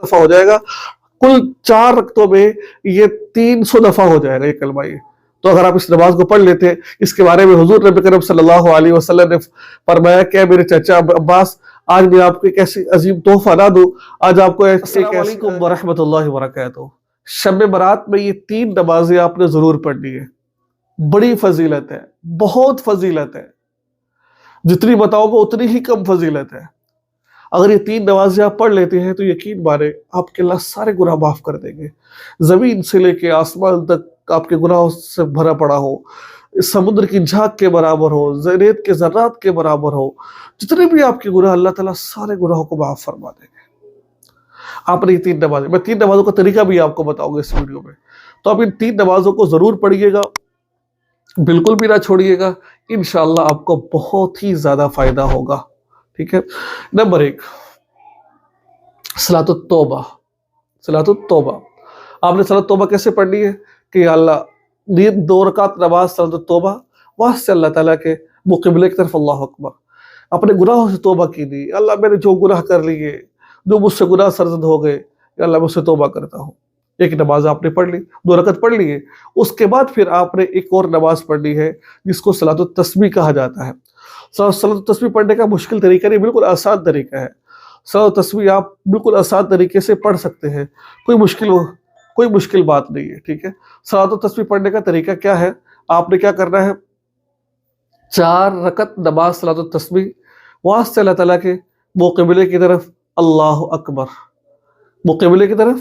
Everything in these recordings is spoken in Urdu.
دفعہ ہو جائے گا، کل 4 رکعتوں میں یہ 300 دفعہ ہو جائے گا یہ کلمہ یہ۔ تو اگر آپ اس نماز کو پڑھ لیتے ہیں، اس کے بارے میں حضور نبی کریم صلی اللہ علیہ وسلم نے فرمایا کہ میرے چچا عباس، آج میں آپ کو ایک ایسی عظیم تحفہ نہ دوں، آج آپ کو السلام علیکم ورحمۃ اللہ وبرکاتہ۔ شب برات میں یہ 3 نمازیں آپ نے ضرور پڑھنی ہے، بڑی فضیلت ہے، بہت فضیلت ہے، جتنی بتاؤں گا اتنی ہی کم فضیلت ہے۔ اگر یہ 3 نمازیں آپ پڑھ لیتے ہیں تو یقین مانیں آپ کے اللہ سارے گناہ معاف کر دیں گے۔ زمین سے لے کے آسمان تک آپ کے گناہوں سے بھرا پڑا ہو، سمندر کی جھاگ کے برابر ہو، ریت کے ذرات کے برابر ہو، جتنے بھی آپ کے گناہ، اللہ تعالیٰ سارے گناہوں کو معاف فرما دیں گے۔ آپ نے یہ 3 نمازیں، میں 3 نمازوں کا طریقہ بھی آپ کو بتاؤں گا اس ویڈیو میں، تو آپ ان 3 نمازوں کو ضرور پڑھیے گا، بالکل بھی نہ چھوڑیے گا، انشاءاللہ آپ کو بہت ہی زیادہ فائدہ ہوگا۔ ٹھیک ہے۔ نمبر 1، صلاۃ التوبہ۔ صلاۃ التوبہ، آپ نے صلاۃ التوبہ کیسے پڑھنی ہے کہ یا اللہ، 2 رکعت نماز صلاۃ التوبہ، وہاں سے اللہ تعالیٰ کے قبلے کی طرف اللہ اکبر، اپنے گناہوں سے توبہ کی دی، اللہ میں نے جو گناہ کر لیے، جو مجھ سے گناہ سرزد ہو گئے، یا اللہ میں اس سے توبہ کرتا ہوں۔ ایک نماز آپ نے پڑھ لی، 2 رکعت پڑھ لی ہے، اس کے بعد پھر آپ نے ایک اور نماز پڑھنی ہے جس کو صلاۃ التسبیح کہا جاتا ہے۔ صلاۃ التسبیح پڑھنے کا مشکل طریقہ نہیں، بالکل آسان طریقہ ہے۔ صلاۃ التسبیح آپ بالکل آسان طریقے سے پڑھ سکتے ہیں، کوئی مشکل بات نہیں ہے۔ ٹھیک ہے۔ صلاۃ التسبیح پڑھنے کا طریقہ کیا ہے؟ آپ نے کیا کرنا ہے، 4 رکعت نماز صلاۃ التسبیح، وہاں سے اللہ تعالیٰ کے قبلے کی طرف اللہ اکبر، قبلے کی طرف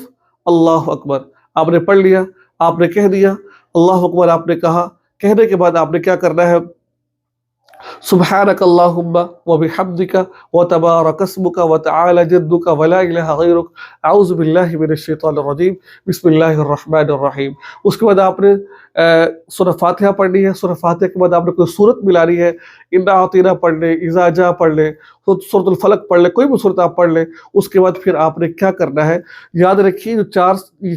اللہ اکبر آپ نے پڑھ لیا، آپ نے کہہ دیا اللہ اکبر، آپ نے کہا، کہنے کے بعد آپ نے کیا کرنا ہے، سبحانک اللہم وبحمدک وتبارک اسمک وتعالی جدک ولا الہ غیرک اعوذ باللہ من الشیطان الرجیم بسم اللہ الرحمن الرحیم۔ اس کے بعد آپ نے سورہ فاتحہ پڑھنی ہے، سورہ فاتحہ کے بعد آپ نے کوئی سورت ملانی ہے، انا اعطیناک پڑھ لیں، اذا جاء پڑھ لیں، سورۃ الفلق پڑھ لیں، کوئی بھی سورت آپ پڑھ لیں۔ اس کے بعد پھر آپ نے کیا کرنا ہے، یاد رکھیے جو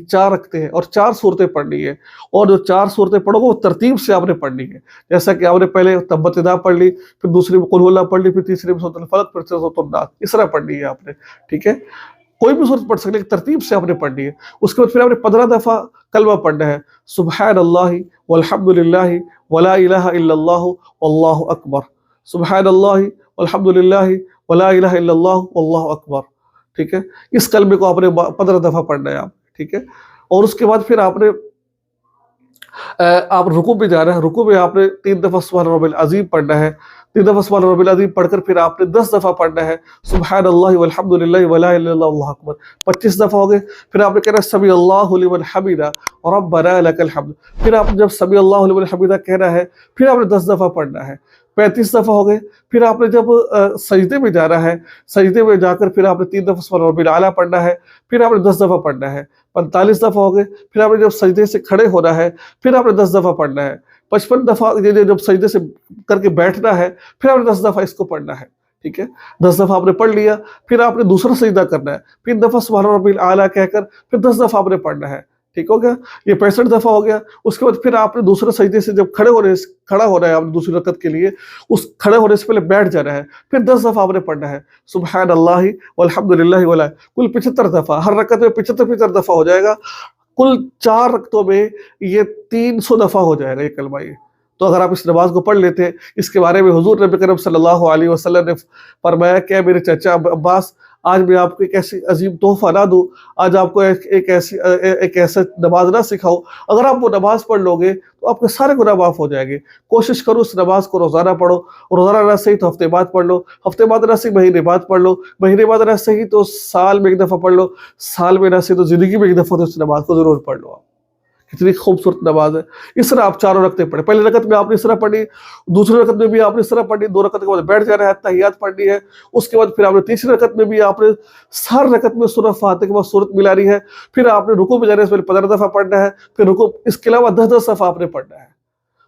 4 رکھتے ہیں اور 4 سورتیں پڑھنی ہے، اور جو 4 سورتیں پڑھو گے وہ ترتیب سے آپ نے پڑھنی ہے، جیسا کہ آپ نے پہلے تبت یدا پڑھ لی، پھر دوسری میں قل هو اللہ پڑھ لی، پھر تیسری میں سورۃ الفلق، پھر سورۃ الناس، اس طرح پڑھنی ہے آپ نے۔ ٹھیک ہے۔ کوئی بھی صورت پڑھ سکتے ہیں، ترتیب سے آپ نے پڑھنی ہے۔ اس کے بعد پھر آپ نے 15 دفعہ کلمہ پڑھنا ہے، سبحان اللہ والحمد للہ ولا الہ الا اللہ واللہ اکبر، سبحان اللہ والحمد للہ ولا الہ الا اللہ واللہ اکبر۔ ٹھیک ہے۔ اس کلمے کو آپ نے 15 دفعہ پڑھنا ہے آپ۔ ٹھیک ہے۔ اور اس کے بعد پھر آپ رکوع پہ جا رہے ہیں، رکوع میں آپ نے 3 دفعہ سبحان رب العظیم پڑھنا ہے، 3 دفعہ سبحان رب العظیم پڑھ کر پھر آپ نے 10 دفعہ پڑھنا ہے سبحان اللہ والحمد للہ ولا الہ الا اللہ واللہ اکبر، 25 دفعہ ہو گئے۔ پھر آپ نے کہنا ہے سمیع اللہ لمن حمدہ ربنا لک الحمد، پھر آپ نے جب سمیع اللہ لمن حمدہ کہنا ہے پھر آپ نے 10 دفعہ پڑھنا ہے، 35 دفعہ ہو گئے۔ پھر آپ نے جب سجدے میں جانا ہے، سجدے میں جا کر پھر آپ نے 3 دفعہ سبحان رب الاعلیٰ پڑھنا ہے، پھر آپ نے 10 دفعہ پڑھنا ہے، 45 دفعہ ہو گئے۔ پھر آپ نے جب سجدے سے کھڑے ہونا ہے پھر آپ نے 10 دفعہ پڑھنا ہے، 55 دفعہ جب سجدے سے کر کے بیٹھنا ہے پھر آپ نے 10 دفعہ اس کو پڑھنا ہے۔ ٹھیک ہے۔ 10 دفعہ آپ نے پڑھ لیا، پھر آپ نے دوسرا سجدہ کرنا ہے، پھر دفعہ سبحان رب الاعلیٰ کہہ کر پھر 10 دفعہ آپ نے پڑھنا ہے۔ ٹھیک ہو گیا، یہ 65 دفعہ ہو گیا۔ اس کے بعد پھر آپ نے دوسرے سجدے سے جب کھڑا ہونا ہے آپ نے دوسری رکعت کے لیے، اس کھڑے ہونے سے پہلے بیٹھ جانا ہے، پھر 10 دفعہ آپ نے پڑھنا ہے سبحان اللہ والحمد للہ ولا، کل 75 دفعہ، ہر رکعت میں 75 دفعہ ہو جائے گا، کل 4 رکعتوں میں یہ 300 دفعہ ہو جائے گا یہ کلمہ یہ۔ تو اگر آپ اس نماز کو پڑھ لیتے، اس کے بارے میں حضور نبی کریم صلی اللہ علیہ وسلم نے فرمایا کہ میرے چچا عباس، آج میں آپ کو ایک ایسی عظیم تحفہ نہ دوں، آج آپ کو ایک ایسا نماز نہ سکھاؤں، اگر آپ وہ نماز پڑھ لو گے تو آپ کے سارے گناہ معاف ہو جائیں گے۔ کوشش کرو اس نماز کو روزانہ پڑھو، روزانہ نہ صحیح تو ہفتے بعد پڑھ لو، ہفتے بعد نہ صحیح مہینے بعد پڑھ لو، مہینے بعد نہ صحیح تو سال میں 1 دفعہ پڑھ لو، سال میں نہ صحیح تو زندگی میں 1 دفعہ تو اس نماز کو ضرور پڑھ لو۔ آپ کتنی خوبصورت نماز ہے۔ اس طرح آپ 4 رکعتیں پڑھیں، پہلی رکعت میں آپ نے اس طرح پڑھی، دوسری رکعت میں بھی آپ نے اس طرح پڑھی، 2 رکعت کے بعد بیٹھ جانا ہے، تحیات پڑھنی ہے۔ اس کے بعد پھر آپ نے تیسری رکعت میں بھی آپ نے ہر رکعت میں سورہ فاتحہ کے بعد سورت ملانی ہے، پھر آپ نے رکوع میں جانے سے پہلے 15 دفعہ پڑھنا ہے، پھر رکوع، اس کے علاوہ 10 دفعہ آپ نے پڑھنا ہے،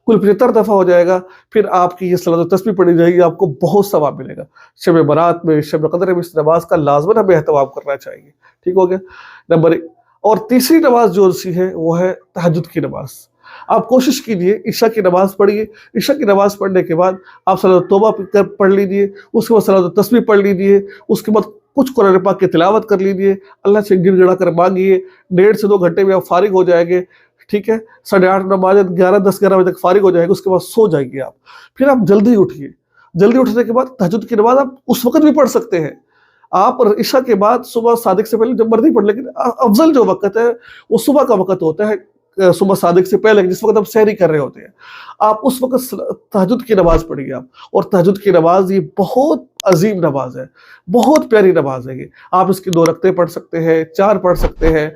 کل 75 دفعہ ہو جائے گا۔ پھر آپ کی یہ صلاۃ التسبیح پڑھی جائے گی، آپ کو بہت ثواب ملے گا۔ شب برات میں، شب قدر میں اس نماز کا لازماً ہمیں اہتمام کرنا چاہیے۔ ٹھیک ہو گیا، نمبر 1۔ اور تیسری نماز جو سی ہے وہ ہے تہجد کی نماز۔ آپ کوشش کیجئے عشاء کی نماز پڑھیے، عشاء کی نماز پڑھنے کے بعد آپ صلاۃ التوبہ پڑھ لیجئے، اس کے بعد صلاۃ التسبیح پڑھ لیجئے، اس کے بعد کچھ قرآن پاک کی تلاوت کر لیجیے، اللہ سے گر گڑا کر مانگیے، 1.5 سے 2 گھنٹے میں آپ فارغ ہو جائیں گے، ٹھیک ہے، 8:30 نماز 11 بجے تک فارغ ہو جائیں گے، اس کے بعد سو جائیں گے آپ، پھر آپ جلدی اٹھیے، جلدی اٹھنے کے بعد تہجد کی نماز آپ اس وقت بھی پڑھ سکتے ہیں، آپ عشاء کے بعد صبح صادق سے پہلے جب مرضی پڑھ، لیکن افضل جو وقت ہے وہ صبح کا وقت ہوتا ہے، صبح صادق سے پہلے جس وقت آپ سحری کر رہے ہوتے ہیں، آپ اس وقت تہجد کی نماز پڑھیے آپ، اور تہجد کی نماز یہ بہت عظیم نماز ہے، بہت پیاری نماز ہے یہ، آپ اس کی 2 رکعتیں پڑھ سکتے ہیں، 4 پڑھ سکتے ہیں،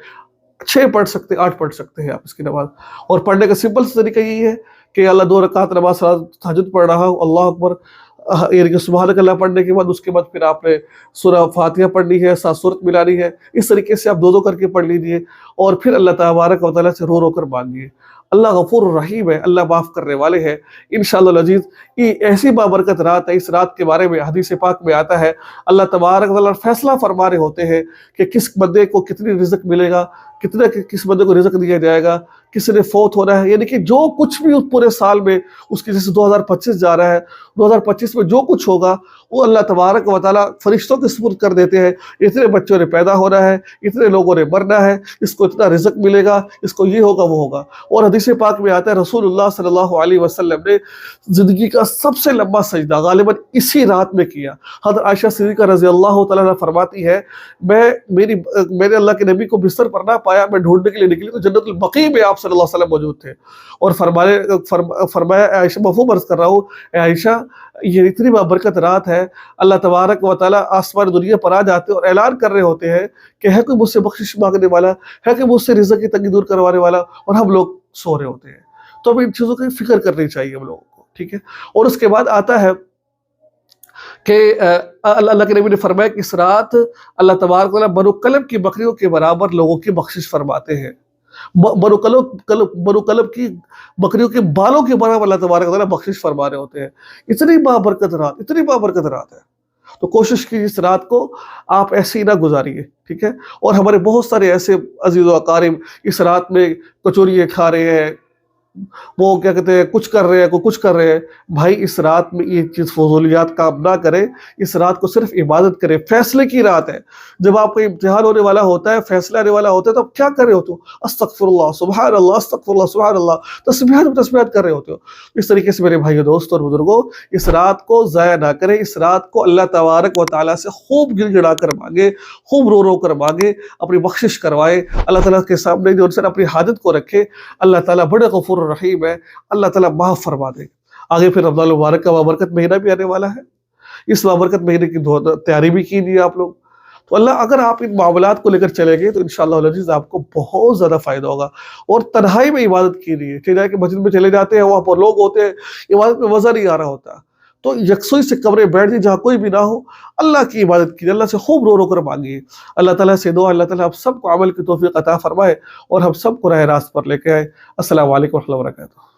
6 پڑھ سکتے ہیں، 8 پڑھ سکتے ہیں آپ اس کی نماز، اور پڑھنے کا سمپل سے طریقہ یہی ہے کہ اللہ 2 رکعت نماز تہجد پڑھ رہا ہوں، اللہ اکبر، یعنی کہ سبحانک اللہ پڑھنے کے بعد اس کے بعد پھر آپ نے سورہ فاتحہ پڑھنی ہے، 7 سورت ملانی ہے، اس طریقے سے آپ 2 کر کے پڑھ لیجئے، اور پھر اللہ تبارک و تعالیٰ سے رو رو کر مانگیے، اللہ غفور الرحیم ہے، اللہ معاف کرنے والے ہیں انشاءاللہ العزیز۔ یہ ایسی بابرکت رات ہے، اس رات کے بارے میں حدیث پاک میں آتا ہے، اللہ تبارک و تعالیٰ فیصلہ فرما رہے ہوتے ہیں کہ کس بندے کو کتنی رزق ملے گا، کس بندے کو رزق دیا جائے گا، کس نے فوت ہونا ہے، یعنی کہ جو کچھ بھی اس پورے سال میں، اس کی جیسے 2025 جا رہا ہے، 2025 میں جو کچھ ہوگا وہ اللہ تبارک و تعالیٰ فرشتوں کے سپرد کر دیتے ہیں، اتنے بچوں نے پیدا ہونا ہے، اتنے لوگوں نے مرنا ہے، اس کو اتنا رزق ملے گا، اس کو یہ ہوگا وہ ہوگا، اور حدیث پاک میں آتا ہے رسول اللہ صلی اللہ علیہ وسلم نے زندگی کا سب سے لمبا سجدہ غالباً اسی رات میں کیا۔ حضرت عائشہ صدیقہ رضی اللہ تعالیٰ عنہ فرماتی ہے، میں نے اللہ کے نبی کو بستر پر نہ پایا، میں ڈھونڈنے کے لیے نکلی تو جنت البقیع میں آپ صلی اللہ علیہ وسلم موجود تھے، اور فرمایا اے عائشہ، مفہوم عرض کر رہا ہوں، اے عائشہ یہ اتنی بابرکت رات ہے، اللہ تبارک و تعالیٰ آسمان دنیا پر آ جاتے اور اعلان کر رہے ہوتے ہیں کہ ہے کوئی مجھ سے بخشش مانگنے والا، ہے کہ مجھ سے رزق کی تنگی دور کروانے والا، اور ہم لوگ سو رہے ہوتے ہیں۔ تو ہمیں ان چیزوں کی فکر کرنی چاہیے ہم لوگوں کو، ٹھیک ہے۔ اور اس کے بعد آتا ہے کہ اللہ کے نبی نے فرمایا کہ اس رات اللہ تبارک و تعالیٰ بنو کلب کی بکریوں کے برابر لوگوں کی بخشش فرماتے ہیں، بنو کلب کی بکریوں کے بالوں کے برابر اللہ تبارک و تعالیٰ بخشش فرما رہے ہوتے ہیں۔ اتنی بابرکت رات، اتنی بابرکت رات ہے، تو کوشش کی اس رات کو آپ ایسے ہی نہ گزاریے، ٹھیک ہے۔ اور ہمارے بہت سارے ایسے عزیز و اقارب اس رات میں کچوریاں کھا رہے ہیں، وہ کیا کہتے ہیں کچھ کر رہے ہیں، کوئی کچھ کر رہے ہیں، بھائی اس رات میں یہ چیز فضولیات کام نہ کریں، اس رات کو صرف عبادت کریں، فیصلے کی رات ہے، جب آپ کو امتحان ہونے والا ہوتا ہے، فیصلہ آنے والا ہوتا ہے، تو آپ کیا کر رہے ہوتے ہو؟ استغفر اللہ سبحان اللہ، استغفر اللہ سبحان اللہ، تسبیحات کر رہے ہوتے ہو۔ اس طریقے سے میرے بھائیو دوست اور بزرگوں، اس رات کو ضائع نہ کریں، اس رات کو اللہ تبارک و تعالیٰ سے خوب گڑ گڑا کر مانگے، خوب رو رو کر مانگے، اپنی بخشش کروائے، اللہ تعالیٰ کے سامنے جو انسان اپنی حاجت کو رکھے، اللہ تعالیٰ بڑے غفور الرحیم ہے، اللہ تعالیٰ معاف فرما دے۔ آگے پھر رمضان المبارک کا بابرکت مہینہ بھی آنے والا ہے، اس بابرکت مہینے کی تیاری بھی کیجیے آپ لوگ، تو اللہ اگر آپ ان معاملات کو لے کر چلیں گے تو انشاءاللہ العزیز آپ کو بہت زیادہ فائدہ ہوگا۔ اور تنہائی میں عبادت کیجیے، چلے جائے کہ مسجد میں چلے جاتے ہیں، وہاں پر لوگ ہوتے ہیں، عبادت میں مزہ نہیں آ رہا ہوتا، تو یکسوئی سے کمرے بیٹھ جائیے جہاں کوئی بھی نہ ہو، اللہ کی عبادت کیجیے، اللہ سے خوب رو رو کر مانگیے، اللہ تعالیٰ سے دعا اللہ تعالیٰ آپ سب کو عمل کی توفیق عطا فرمائے اور ہم سب کو راہ راست پر لے کے آئے۔ السلام علیکم و رحمۃ اللہ وبرکاتہ۔